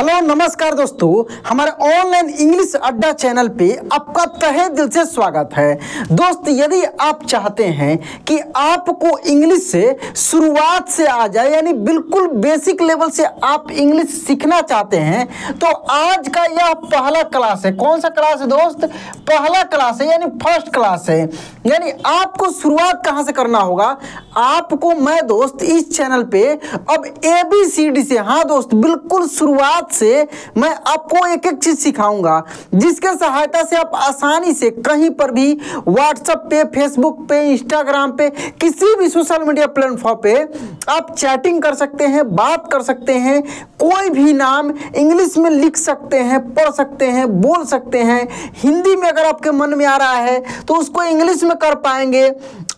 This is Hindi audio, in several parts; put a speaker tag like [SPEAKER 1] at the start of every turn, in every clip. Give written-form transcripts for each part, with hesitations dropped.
[SPEAKER 1] हेलो नमस्कार दोस्तों, हमारे ऑनलाइन इंग्लिश अड्डा चैनल पे आपका तहे दिल से स्वागत है। दोस्त, यदि आप चाहते हैं कि आपको इंग्लिश से शुरुआत से आ जाए, यानी बिल्कुल बेसिक लेवल से आप इंग्लिश सीखना चाहते हैं, तो आज का यह पहला क्लास है। कौन सा क्लास है दोस्त? पहला क्लास है, यानी फर्स्ट क्लास है। यानी आपको शुरुआत कहाँ से करना होगा? आपको मैं दोस्त इस चैनल पे अब ABCD से, हाँ दोस्त, बिल्कुल शुरुआत से मैं आपको एक एक चीज सिखाऊंगा, जिसके सहायता से आप आसानी से कहीं पर भी व्हाट्सएप पे, फेसबुक पे, इंस्टाग्राम पे, किसी भी सोशल मीडिया प्लेटफॉर्म पे आप चैटिंग कर सकते हैं, बात कर सकते हैं, कोई भी नाम इंग्लिश में लिख सकते हैं, पढ़ सकते हैं, बोल सकते हैं। हिंदी में अगर आपके मन में आ रहा है तो उसको इंग्लिश में कर पाएंगे,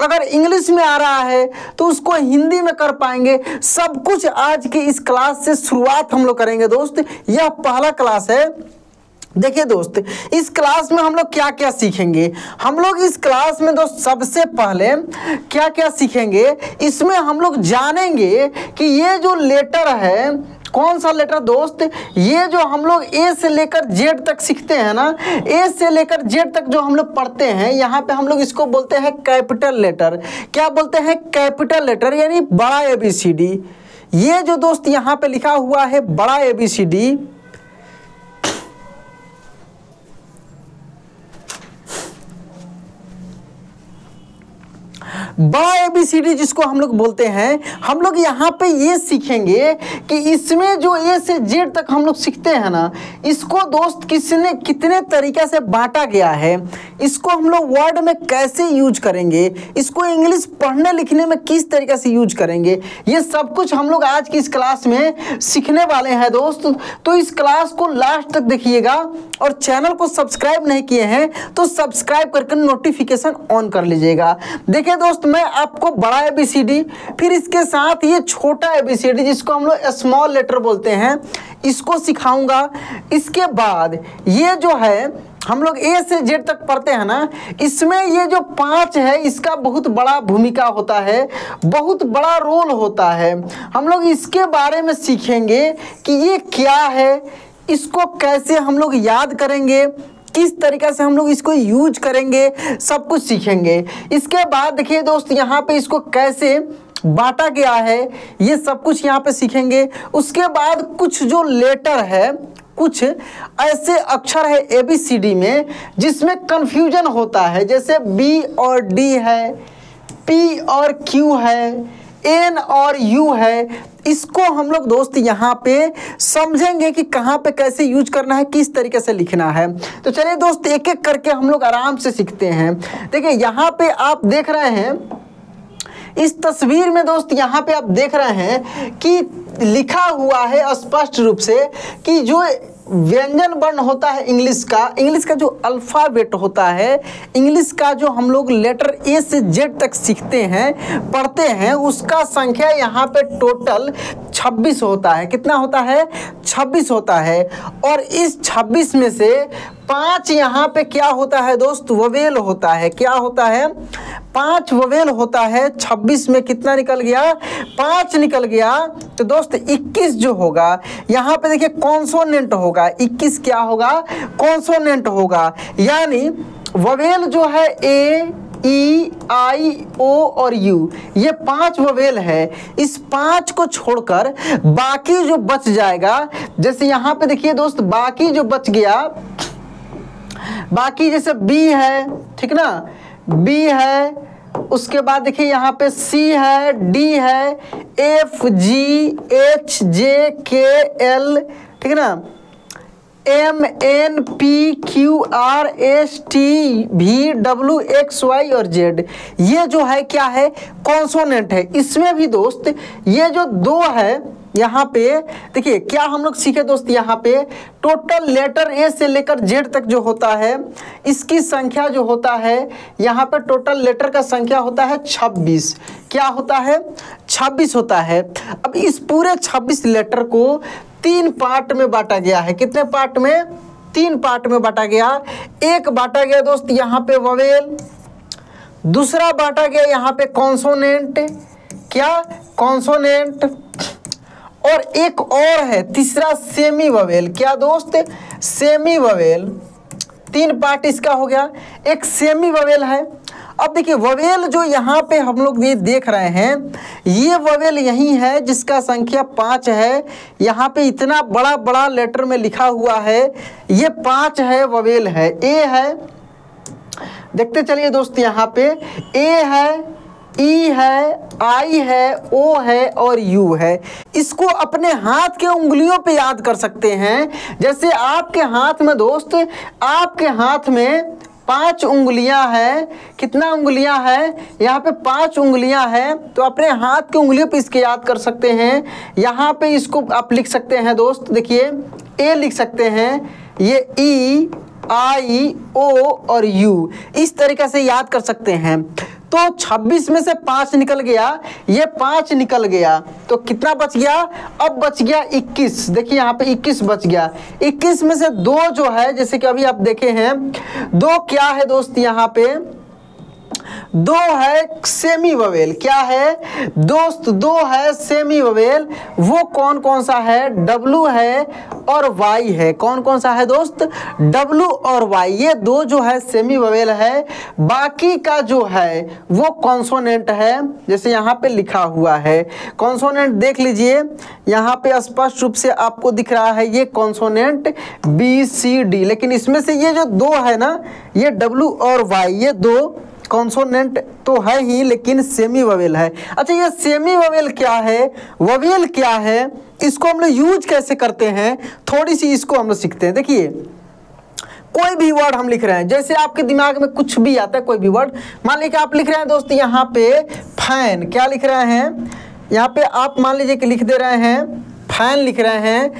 [SPEAKER 1] अगर इंग्लिश में आ रहा है तो उसको हिंदी में कर पाएंगे। सब कुछ आज की इस क्लास से शुरुआत हम लोग करेंगे दोस्त। यह पहला क्लास है। देखिए दोस्त, इस क्लास में हम लोग क्या क्या सीखेंगे? हम लोग इस क्लास में दोस्त सबसे पहले क्या क्या सीखेंगे, इसमें हम लोग जानेंगे कि ये जो लेटर है, कौन सा लेटर दोस्त? ये जो हम लोग ए से लेकर जेड तक सीखते हैं ना, ए से लेकर जेड तक जो हम लोग पढ़ते हैं, यहाँ पे हम लोग इसको बोलते हैं कैपिटल लेटर। क्या बोलते हैं? कैपिटल लेटर, यानी बड़ा ABCD। ये जो दोस्त यहाँ पे लिखा हुआ है बड़ा ABCD, बड़ा ABCD जिसको हम लोग बोलते हैं, हम लोग यहाँ पे ये सीखेंगे कि इसमें जो ए से जेड तक हम लोग सीखते हैं ना, इसको दोस्त कितने तरीके से बांटा गया है, इसको हम लोग वर्ड में कैसे यूज करेंगे, इसको इंग्लिश पढ़ने लिखने में किस तरीके से यूज करेंगे, ये सब कुछ हम लोग आज की इस क्लास में सीखने वाले हैं दोस्त। तो इस क्लास को लास्ट तक देखिएगा, और चैनल को सब्सक्राइब नहीं किए हैं तो सब्सक्राइब करके नोटिफिकेशन ऑन कर लीजिएगा। देखिए दोस्त, मैं आपको बड़ा ABCD, फिर इसके साथ ये छोटा ABCD जिसको हम लोग स्मॉल लेटर बोलते हैं, इसको सिखाऊंगा। इसके बाद ये जो है हम लोग ए से जेड तक पढ़ते हैं ना, इसमें ये जो 5 है इसका बहुत बड़ा भूमिका होता है, बहुत बड़ा रोल होता है। हम लोग इसके बारे में सीखेंगे कि ये क्या है, इसको कैसे हम लोग याद करेंगे, किस तरीके से हम लोग इसको यूज करेंगे, सब कुछ सीखेंगे। इसके बाद देखिए दोस्त, यहाँ पे इसको कैसे बांटा गया है, ये सब कुछ यहाँ पे सीखेंगे। उसके बाद कुछ जो लेटर है, कुछ ऐसे अक्षर है ABCD में जिसमें कंफ्यूजन होता है, जैसे B और D है, P और Q है, N और U है। इसको हम लोग दोस्त यहाँ पे समझेंगे कि कहाँ पे कैसे यूज करना है, किस तरीके से लिखना है। तो चलिए दोस्त, एक एक करके हम लोग आराम से सीखते हैं। देखिए यहाँ पे आप देख रहे हैं, इस तस्वीर में दोस्त यहाँ पे आप देख रहे हैं कि लिखा हुआ है स्पष्ट रूप से कि जो व्यंजन वर्ण होता है इंग्लिश का जो अल्फ़ाबेट होता है, इंग्लिश का जो हम लोग लेटर ए से जेड तक सीखते हैं, पढ़ते हैं, उसका संख्या यहाँ पे टोटल 26 होता है। कितना होता है? 26 होता है। और इस 26 में से 5 यहाँ पे क्या होता है दोस्त? वोवेल होता है। क्या होता है? 5 वोवेल होता है। 26 में कितना निकल गया? 5 निकल गया। तो दोस्त 21 जो होगा, यहाँ पे देखिए कॉन्सोनेंट होगा। 21 क्या होगा? कॉन्सोनेंट होगा। यानी वोवेल जो है A, E, I, O और U, ये 5 वोवेल है। इस 5 को छोड़कर बाकी जो बच जाएगा, जैसे यहाँ पे देखिए दोस्त, बाकी जो बच गया, बाकी जैसे B है, ठीक ना, B है, उसके बाद देखिए यहाँ पे C है, D है, F, G, H, J, K, L, ठीक है ना, M, N, P, Q, R, S, T, V, W, X, Y और Z, ये जो है क्या है? कॉन्सोनेंट है। इसमें भी दोस्त ये जो 2 है, यहाँ पे देखिए क्या हम लोग सीखे दोस्त, यहाँ पे टोटल लेटर ए से लेकर जेड तक जो होता है, इसकी संख्या जो होता है, यहाँ पे टोटल लेटर का संख्या होता है 26। क्या होता है? 26 होता है। अब इस पूरे 26 लेटर को 3 पार्ट में बांटा गया है। कितने पार्ट में? 3 पार्ट में बांटा गया। एक बांटा गया दोस्त यहाँ पे वोवेल, दूसरा बांटा गया यहाँ पे कॉन्सोनेंट। क्या? कॉन्सोनेंट। और एक और है तीसरा सेमी ववेल। क्या दोस्त? Semi vowel. 3 पार्ट इसका हो गया। एक सेमी ववेल है। अब देखिए ववेल जो यहाँ पे हम लोग ये देख रहे हैं, ये ववेल यही है जिसका संख्या 5 है। यहाँ पे इतना बड़ा बड़ा लेटर में लिखा हुआ है, ये 5 है ववेल है। ए है, देखते चलिए दोस्त, यहाँ पे ए है, ई है, आई है, ओ है और यू है। इसको अपने हाथ के उंगलियों पे याद कर सकते हैं। जैसे आपके हाथ में दोस्त, आपके हाथ में 5 उंगलियां हैं। कितना उंगलियां हैं? यहाँ पे 5 उंगलियां हैं। तो अपने हाथ की उंगलियों पे इसके याद कर सकते हैं। यहाँ पे इसको आप लिख सकते हैं दोस्त, देखिए ए लिख सकते हैं, ये ई, आई, ओ और यू, इस तरीके से याद कर सकते हैं। तो 26 में से 5 निकल गया, ये 5 निकल गया, तो कितना बच गया? अब बच गया 21। देखिए यहाँ पे 21 बच गया। 21 में से 2 जो है, जैसे कि अभी आप देखे हैं, 2 क्या है दोस्त? यहाँ पे 2 है सेमी ववेल। क्या है दोस्त? 2 है सेमी ववेल। वो कौन कौन सा है? डब्लू है और वाई है। कौन कौन सा है दोस्त? डब्लू और वाई, ये 2 जो है सेमी ववेल है। बाकी का जो है वो कॉन्सोनेंट है, जैसे यहाँ पे लिखा हुआ है। कॉन्सोनेंट देख लीजिए, यहाँ पे स्पष्ट रूप से आपको दिख रहा है ये कॉन्सोनेंट बी सी डी। लेकिन इसमें से ये जो 2 है ना, ये डब्लू और वाई, ये 2 कॉन्सोनेंट तो है ही, लेकिन सेमी ववेल है। अच्छा, ये सेमी ववेल क्या है, ववेल क्या है, इसको हम लोग यूज कैसे करते हैं, थोड़ी सी इसको हम लोग सीखते हैं। देखिए कोई भी वर्ड हम लिख रहे हैं, जैसे आपके दिमाग में कुछ भी आता है, कोई भी वर्ड, मान लीजिए कि आप लिख रहे हैं दोस्त यहाँ पे फैन। क्या लिख रहे हैं? यहाँ पे आप मान लीजिए कि लिख दे रहे हैं फैन, लिख रहे हैं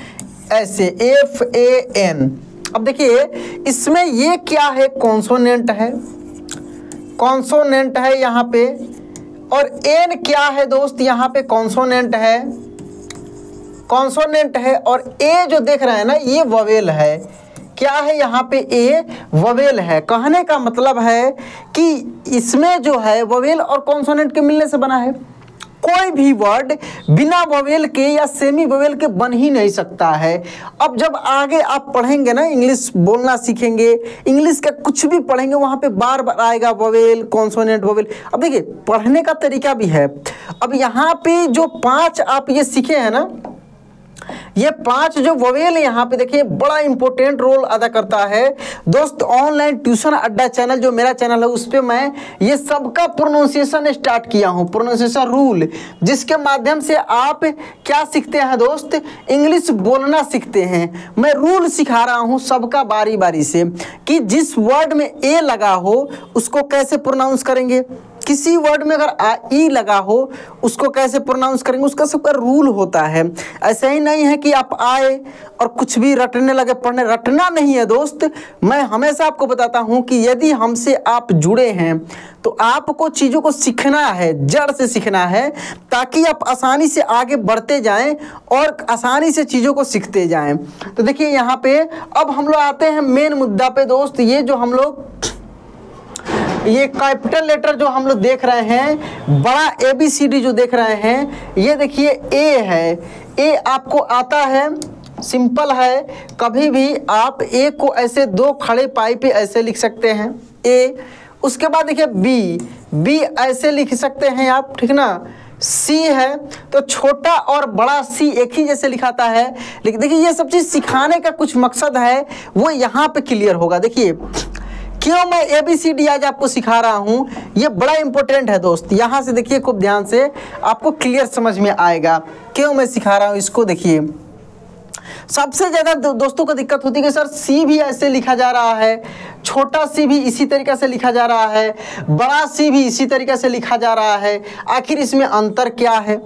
[SPEAKER 1] ऐसे FAN। अब देखिए इसमें ये क्या है? कॉन्सोनेंट है, कॉन्सोनेंट है यहाँ पे। और एन क्या है दोस्त? यहाँ पे कॉन्सोनेंट है, कॉन्सोनेंट है। और ए जो देख रहे हैं ना, ये ववेल है। क्या है यहाँ पे? ए ववेल है। कहने का मतलब है कि इसमें जो है ववेल और कॉन्सोनेंट के मिलने से बना है। कोई भी वर्ड बिना ववेल के या सेमी ववेल के बन ही नहीं सकता है। अब जब आगे आप पढ़ेंगे ना, इंग्लिश बोलना सीखेंगे, इंग्लिश का कुछ भी पढ़ेंगे, वहाँ पे बार बार आएगा ववेल, कॉन्सोनेंट, ववेल। अब देखिए पढ़ने का तरीका भी है। अब यहाँ पे जो 5 आप ये सीखे हैं ना, ये 5 जो ववेल यहाँ पे देखिए बड़ा इंपॉर्टेंट रोल अदा करता है दोस्त। ऑनलाइन ट्यूशन अड्डा चैनल जो मेरा चैनल है, उस पर मैं ये सबका प्रोनाउंसिएशन स्टार्ट किया हूँ, प्रोनाउंसिएशन रूल, जिसके माध्यम से आप क्या सीखते हैं दोस्त? इंग्लिश बोलना सीखते हैं। मैं रूल सिखा रहा हूँ सबका बारी बारी से, कि जिस वर्ड में ए लगा हो उसको कैसे प्रोनाउंस करेंगे, किसी वर्ड में अगर ई लगा हो उसको कैसे प्रोनाउंस करेंगे, उसका सबका रूल होता है। ऐसा ही नहीं है कि आप आए और कुछ भी रटने लगे पढ़ने, रटना नहीं है दोस्त। मैं हमेशा आपको बताता हूं कि यदि हमसे आप जुड़े हैं तो आपको चीज़ों को सीखना है, जड़ से सीखना है, ताकि आप आसानी से आगे बढ़ते जाएं और आसानी से चीज़ों को सीखते जाएं। तो देखिए यहाँ पे अब हम लोग आते हैं मेन मुद्दा पे दोस्त। ये जो हम लोग ये कैपिटल लेटर जो हम लोग देख रहे हैं, बड़ा ABCD जो देख रहे हैं, ये देखिए ए है। ए आपको आता है, सिंपल है। कभी भी आप ए को ऐसे 2 खड़े पाई पे ऐसे लिख सकते हैं, ए। उसके बाद देखिए बी ऐसे लिख सकते हैं आप, ठीक ना। सी है तो छोटा और बड़ा सी एक ही जैसे लिखाता है। लेकिन देखिए ये सब चीज़ सिखाने का कुछ मकसद है, वो यहाँ पे क्लियर होगा। देखिए क्यों मैं ABCD आज आपको सिखा रहा हूँ, ये बड़ा इंपॉर्टेंट है दोस्त। यहाँ से देखिए खूब ध्यान से, आपको क्लियर समझ में आएगा क्यों मैं सिखा रहा हूँ इसको। देखिए सबसे ज़्यादा दोस्तों को दिक्कत होती है कि सर सी भी ऐसे लिखा जा रहा है, छोटा सी भी इसी तरीके से लिखा जा रहा है, बड़ा सी भी इसी तरीके से लिखा जा रहा है, आखिर इसमें अंतर क्या है?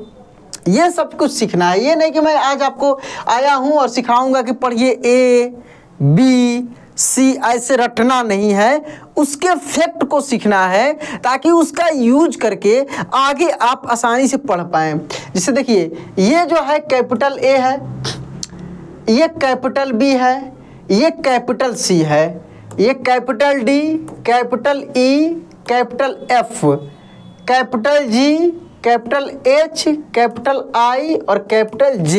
[SPEAKER 1] ये सब कुछ सीखना है। ये नहीं कि मैं आज आपको आया हूँ और सिखाऊंगा कि पढ़िए ABCD, ऐसे रटना नहीं है। उसके फैक्ट को सीखना है ताकि उसका यूज करके आगे आप आसानी से पढ़ पाएँ। जैसे देखिए ये जो है कैपिटल A है, ये कैपिटल B है, ये कैपिटल C है, ये capital D, capital E, capital F, capital G, capital H, capital I और कैपिटल J।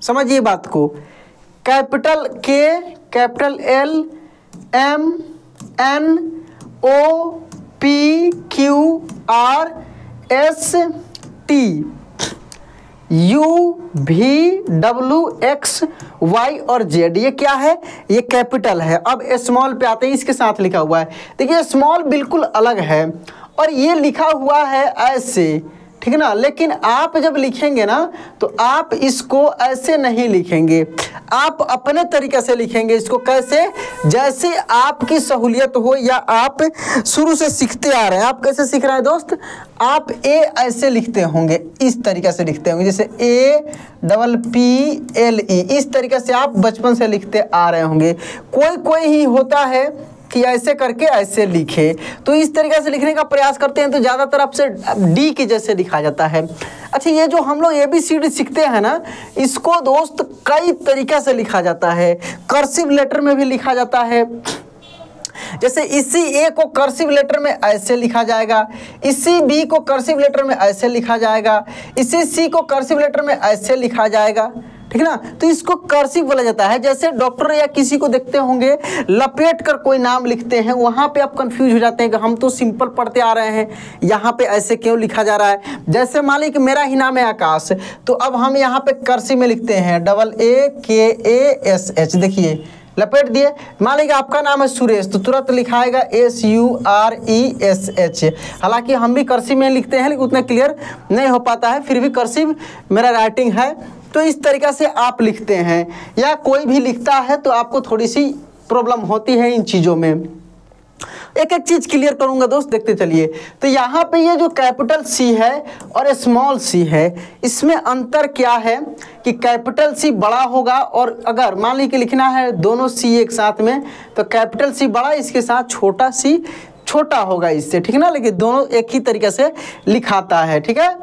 [SPEAKER 1] समझिए बात को, capital K, capital L, M, N, O, P, Q, R, S, T, U, V, W, X, Y और Z। ये क्या है? ये कैपिटल है। अब स्मॉल पे आते हैं, इसके साथ लिखा हुआ है। देखिए स्मॉल बिल्कुल अलग है और ये लिखा हुआ है ऐसे, ठीक है ना। लेकिन आप जब लिखेंगे ना तो आप इसको ऐसे नहीं लिखेंगे, आप अपने तरीके से लिखेंगे इसको। कैसे? जैसे आपकी सहूलियत हो या आप शुरू से सीखते आ रहे हैं। आप कैसे सीख रहे हैं दोस्त? आप ए ऐसे लिखते होंगे, इस तरीके से लिखते होंगे, जैसे APPLE, इस तरीके से आप बचपन से लिखते आ रहे होंगे। कोई ही होता है कि ऐसे करके ऐसे लिखे, तो इस तरीके से लिखने का प्रयास करते हैं तो ज़्यादातर आपसे डी के जैसे लिखा जाता है। अच्छा, ये जो हम लोग ABCD सीखते हैं ना, इसको दोस्त कई तरीके से लिखा जाता है। कर्सिव लेटर में भी लिखा जाता है, जैसे इसी ए को कर्सिव लेटर में ऐसे लिखा जाएगा, इसी बी को कर्सिव लेटर में ऐसे लिखा जाएगा, इसी सी को कर्सिव लेटर में ऐसे लिखा जाएगा, ठीक है ना। तो इसको कर्सिव बोला जाता है। जैसे डॉक्टर या किसी को देखते होंगे लपेट कर कोई नाम लिखते हैं, वहाँ पे आप कंफ्यूज हो जाते हैं कि हम तो सिंपल पढ़ते आ रहे हैं, यहाँ पे ऐसे क्यों लिखा जा रहा है। जैसे मान लीजिए कि मेरा ही नाम है आकाश, तो अब हम यहाँ पे कर्सिव में लिखते हैं AAKASH। देखिए लपेट दिए। मान लीजिए आपका नाम है सुरेश, तो तुरंत लिखाएगा SURESH। हालांकि हम भी कर्सिव में लिखते हैं लेकिन उतना क्लियर नहीं हो पाता है, फिर भी कर्सिव मेरा राइटिंग है। तो इस तरीक़ा से आप लिखते हैं, या कोई भी लिखता है तो आपको थोड़ी सी प्रॉब्लम होती है इन चीज़ों में। एक एक चीज़ क्लियर करूंगा दोस्त, देखते चलिए। तो यहाँ पे ये जो कैपिटल C है और स्मॉल c है, इसमें अंतर क्या है कि कैपिटल C बड़ा होगा, और अगर मान लीजिए कि लिखना है दोनों C एक साथ में, तो कैपिटल C बड़ा, इसके साथ छोटा c छोटा होगा इससे, ठीक है ना। लेकिन दोनों एक ही तरीके से लिखाता है, ठीक है।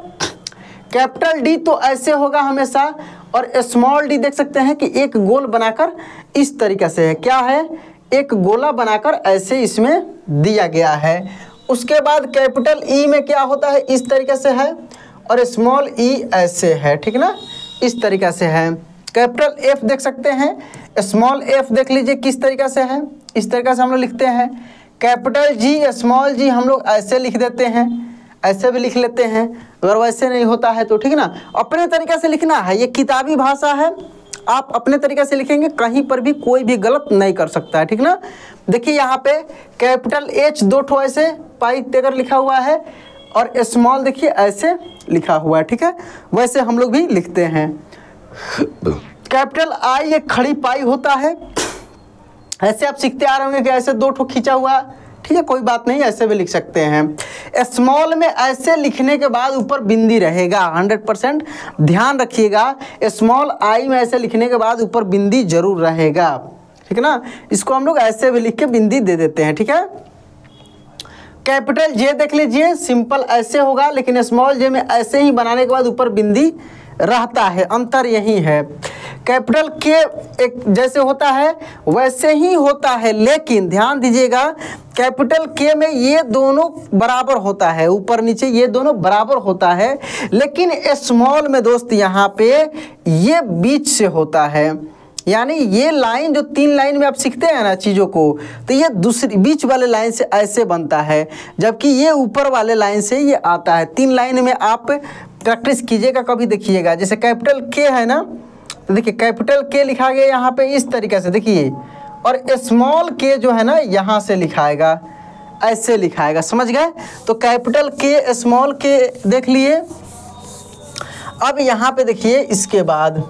[SPEAKER 1] कैपिटल D तो ऐसे होगा हमेशा, और स्मॉल d देख सकते हैं कि एक गोल बनाकर इस तरीके से है। क्या है? एक गोला बनाकर ऐसे इसमें दिया गया है। उसके बाद कैपिटल E में क्या होता है? इस तरीके से है, और स्मॉल e ऐसे है, ठीक ना, इस तरीके से है। कैपिटल F देख सकते हैं, स्मॉल f देख लीजिए किस तरीके से है, इस तरीके से हम लोग लिखते हैं। कैपिटल G स्मॉल g हम लोग ऐसे लिख देते हैं, ऐसे भी लिख लेते हैं। अगर वैसे नहीं होता है तो ठीक ना, अपने तरीके से लिखना है। ये किताबी भाषा है, आप अपने तरीके से लिखेंगे, कहीं पर भी कोई भी गलत नहीं कर सकता है, ठीक ना। देखिए यहाँ पे कैपिटल H दो ठो ऐसे पाई तेगर लिखा हुआ है, और स्मॉल देखिए ऐसे लिखा हुआ है, ठीक है। वैसे हम लोग भी लिखते हैं। कैपिटल I एक खड़ी पाई होता है, ऐसे आप सीखते आ रहे होंगे कि ऐसे दो ठो खींचा हुआ, ठीक है, कोई बात नहीं, ऐसे भी लिख सकते हैं। स्मॉल में ऐसे लिखने के बाद ऊपर बिंदी रहेगा, 100% ध्यान रखिएगा। स्मॉल आई में ऐसे लिखने के बाद ऊपर बिंदी जरूर रहेगा, ठीक है ना। इसको हम लोग ऐसे भी लिख के बिंदी दे देते हैं, ठीक है। कैपिटल जे देख लीजिए, सिंपल ऐसे होगा, लेकिन स्मॉल जे में ऐसे ही बनाने के बाद ऊपर बिंदी रहता है, अंतर यही है। कैपिटल के एक जैसे होता है वैसे ही होता है, लेकिन ध्यान दीजिएगा कैपिटल के में ये दोनों बराबर होता है, ऊपर नीचे ये दोनों बराबर होता है। लेकिन स्मॉल में दोस्त यहाँ पे ये बीच से होता है, यानी ये लाइन जो 3 लाइन में आप सीखते हैं ना चीज़ों को, तो ये दूसरी बीच वाले लाइन से ऐसे बनता है, जबकि ये ऊपर वाले लाइन से ये आता है। 3 लाइन में आप प्रैक्टिस कीजिएगा, कभी देखिएगा। जैसे कैपिटल के है ना, तो देखिए कैपिटल के लिखा गया यहाँ पे इस तरीके से, देखिए, और स्मॉल के जो है ना यहाँ से लिखाएगा, ऐसे लिखाएगा, समझ गए। तो कैपिटल के स्मॉल के देख लिए। अब यहाँ पे देखिए, इसके बाद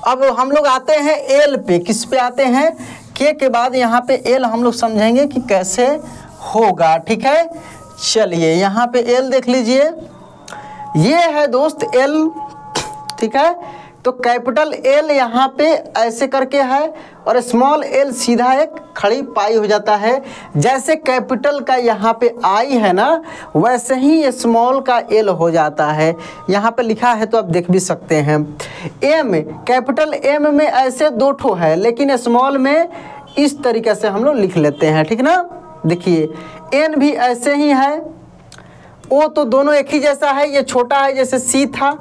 [SPEAKER 1] अब हम लोग आते हैं एल पे। किस पे आते हैं? के बाद यहाँ पे एल हम लोग समझेंगे कि कैसे होगा, ठीक है। चलिए यहाँ पे एल देख लीजिए, ये है दोस्त एल, ठीक है। तो कैपिटल एल यहाँ पे ऐसे करके है, और स्मॉल एल सीधा एक खड़ी पाई हो जाता है। जैसे कैपिटल का यहाँ पे आई है ना, वैसे ही स्मॉल का एल हो जाता है। यहाँ पे लिखा है तो आप देख भी सकते हैं। एम, कैपिटल एम में ऐसे 2 ठो है, लेकिन स्मॉल में इस तरीके से हम लोग लिख लेते हैं, ठीक ना। देखिए एन भी ऐसे ही है, ओ तो दोनों एक ही जैसा है, ये छोटा है जैसे सी था,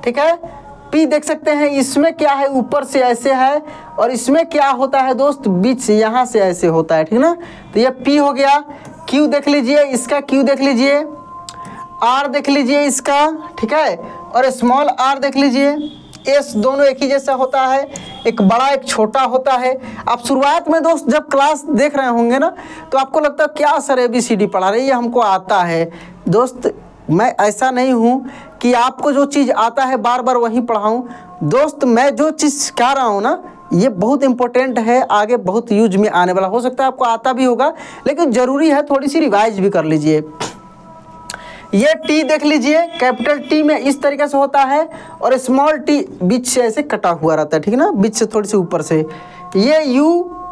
[SPEAKER 1] ठीक है। पी देख सकते हैं इसमें क्या है, ऊपर से ऐसे है, और इसमें क्या होता है दोस्त, बीच से यहाँ से ऐसे होता है, ठीक ना। तो ये पी हो गया। क्यू देख लीजिए, इसका क्यू देख लीजिए, आर देख लीजिए इसका, ठीक है, और स्मॉल आर देख लीजिए। एस दोनों एक ही जैसा होता है, एक बड़ा एक छोटा होता है। आप शुरुआत में दोस्त जब क्लास देख रहे होंगे ना, तो आपको लगता है क्या सर ABCD पढ़ा रहे हैं, ये हमको आता है। दोस्त मैं ऐसा नहीं हूँ कि आपको जो चीज़ आता है बार बार वहीं पढ़ाऊँ। दोस्त मैं जो चीज़ सिखा रहा हूँ ना, ये बहुत इंपॉर्टेंट है, आगे बहुत यूज में आने वाला। हो सकता है आपको आता भी होगा, लेकिन ज़रूरी है थोड़ी सी रिवाइज भी कर लीजिए। ये टी देख लीजिए, कैपिटल टी में इस तरीके से होता है, और स्मॉल टी बीच से ऐसे कटा हुआ रहता है, ठीक है ना, बीच से थोड़ी सी ऊपर से। ये यू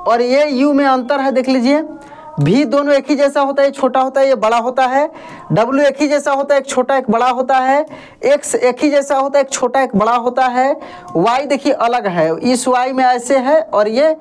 [SPEAKER 1] और ये यू में अंतर है, देख लीजिए। भी दोनों एक ही जैसा होता है, ये छोटा होता है, ये बड़ा होता है। डब्ल्यू एक ही जैसा होता है, एक छोटा एक बड़ा होता है। एक्स एक ही जैसा होता है, एक छोटा एक बड़ा होता है। वाई देखिए अलग है, इस वाई में ऐसे है, और ये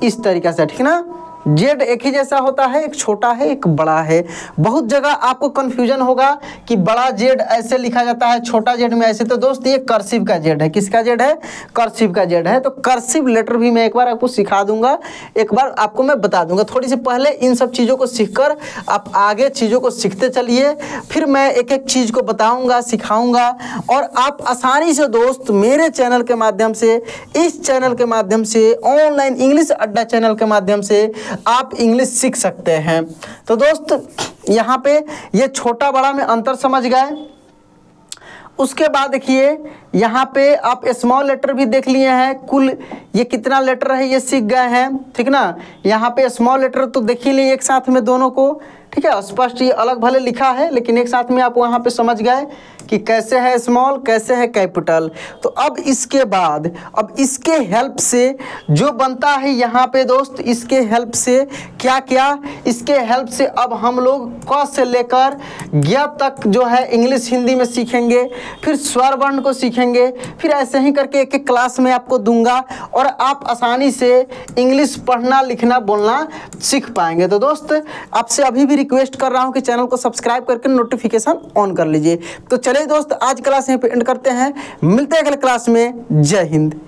[SPEAKER 1] इस तरीके से, ठीक ना। जेड एक ही जैसा होता है, एक छोटा है एक बड़ा है। बहुत जगह आपको कंफ्यूजन होगा कि बड़ा जेड ऐसे लिखा जाता है, छोटा जेड में ऐसे। तो दोस्त ये कर्सिव का जेड है। किसका जेड है? कर्सिव का जेड है। तो कर्सिव लेटर भी मैं एक बार आपको सिखा दूंगा, एक बार आपको मैं बता दूंगा। थोड़ी सी पहले इन सब चीज़ों को सीखकर आप आगे चीज़ों को सीखते चलिए, फिर मैं एक एक चीज़ को बताऊँगा, सिखाऊँगा, और आप आसानी से दोस्त मेरे चैनल के माध्यम से, इस चैनल के माध्यम से, ऑनलाइन इंग्लिश अड्डा चैनल के माध्यम से आप इंग्लिश सीख सकते हैं। तो दोस्त यहाँ पे ये छोटा बड़ा में अंतर समझ गए। उसके बाद देखिए यहाँ पे आप स्मॉल लेटर भी देख लिए हैं, कुल ये कितना लेटर है ये सीख गए हैं, ठीक ना। यहाँ पे स्मॉल लेटर तो देख ही लिए एक साथ में दोनों को, ठीक है। स्पष्ट ये अलग भले लिखा है, लेकिन एक साथ में आप वहाँ पे समझ गए कि कैसे है स्मॉल, कैसे है कैपिटल। तो अब इसके बाद अब इसके हेल्प से जो बनता है यहाँ पे दोस्त, इसके हेल्प से क्या क्या, इसके हेल्प से अब हम लोग क से लेकर ज्ञ तक जो है इंग्लिश हिंदी में सीखेंगे, फिर स्वर वर्ण को सीखेंगे, फिर ऐसे ही करके एक एक क्लास में आपको दूंगा, और आप आसानी से इंग्लिश पढ़ना लिखना बोलना सीख पाएंगे। तो दोस्त आपसे अभी भी रिक्वेस्ट कर रहा हूँ कि चैनल को सब्सक्राइब करके नोटिफिकेशन ऑन कर लीजिए। तो चलिए दोस्त आज क्लास यहीं पे एंड करते हैं, मिलते हैं अगले क्लास में। जय हिंद।